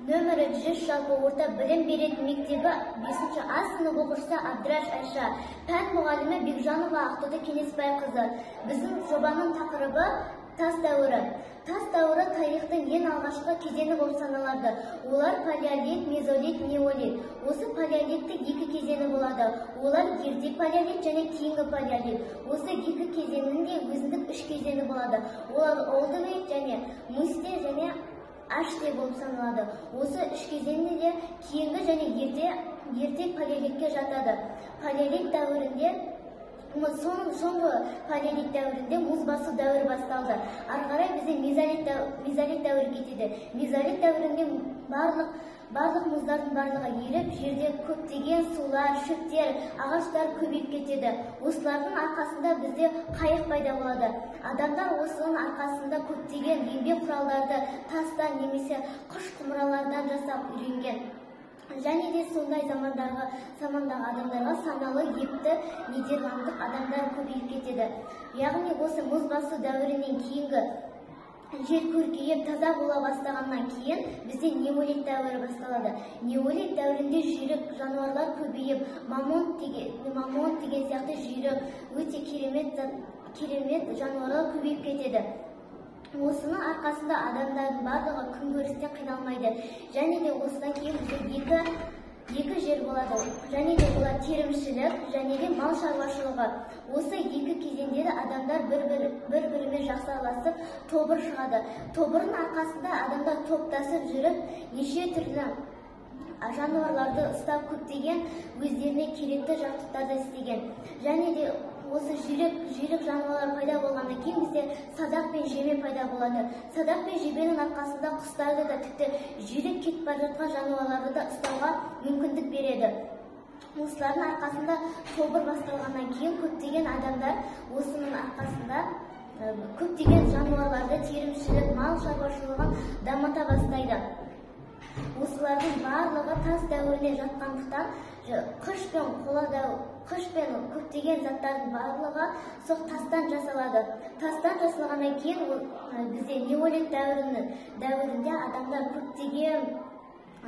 нөмірі 100 жалпы орта білім беретін мектебі 5-А сынып оқушысы Абдраш Айша, пән мұғалімі Бекжанова Ақтоты Кенесбайқызы. Біздің жобаның тақырыбы тас дәуірі. Тас дәуірі тарихтың ең алғашқы кезеңі болып саналады. Олар палеолит, мезолит, неолит. Осы палеолиттің екі кезеңі болады. Олар ерте палеолит және кейінгі палеолит. Осы екі кезеңнің де өзіндік үш кезеңі болады. Олар олдовик және мусте және аште болып саналады. Осы үш кезеңде де кейінгі және ерте палеолитке жатады. Палеолит дәуірінде соңғы палеолит дәуірінде мұз басу дәуірі басталды. Ары қарай бізде мезолит дәуірі кетеді. Мезолит дәуірінде барлық мұздардың барлығы еріп, жерде көптеген сулар, шөптер, ағаштар көбейіп кетеді. Осылардың арқасында бізде қайық пайда болады. Адамдар осының арқасында көптеген еңбек құралдарды тастан немесе қыш құмыралардан жасап үйренген. Және де сондай замандағы адамдарға саналы епті нидерландық адамдар көбейіп кетеді. Яғни осы мұз басу дәуірінен кейінгі жер көркейіп таза бола бастағаннан кейін бізде неолит дәуірі басталады. Неолит дәуірінде жүйрік жануарлар көбейіп, мамонт деген сияқты жүйрік өте керемет жануарлар көбейіп кетеді. Осының арқасында адамдардың барлығы күнкөрістен қиналмайды. Және де осыдан кейін бізде екі жер болады. Және де олар терімшілік және де мал шаруашылығы. Осы екі кезеңде адамдар бір-бірімен жақсы араласып тобыр шығады. Тобырдың арқасында адамдар топтасып жүріп, неше түрлі жануарларды ұстап көптеген өздеріне керекті жабдықтарды істеген. Және де осы жүйрік жануарлар пайда болғаннан кейін бізде садақ пен жебе пайда болады. Садақ пен жебенің арқасында құстарды да тіпті жүйрік кетіп бара жатқан жануарларды да ұстауға мүмкіндік береді. Осылардың арқасында тобыр басталғаннан кейін көптеген адамдар осының арқасында көптеген жануарларды терімшілік, мал шаруашылығын дамыта бастайды. Осылардың барлығы тас дәуіріне жатқандықтан қыш пен көптеген заттардың барлығы сол тастан жасалады. Тастан жасалғаннан кейін бізде неолит дәуірінде адамдар көптеген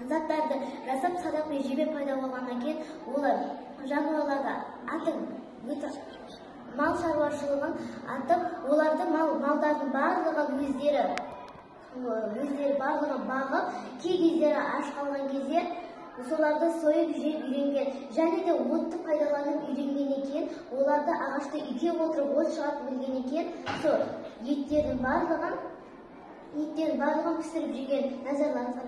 заттарды жасап садақ пен жебе пайда болғаннан кейін олар жануарларға атып мал шаруашылығын атып, малдардың барлығы өздері барлығы бағып, кей кездері аш қалған кезде соларды сойып жеп үйренген. Және де отты пайдаланып үйренгеннен кейін, оларды ағашты үйге отырып от шығарып білгеннен кейін, сол еттердің барлығын пісіріп жеген. Назарларыңызға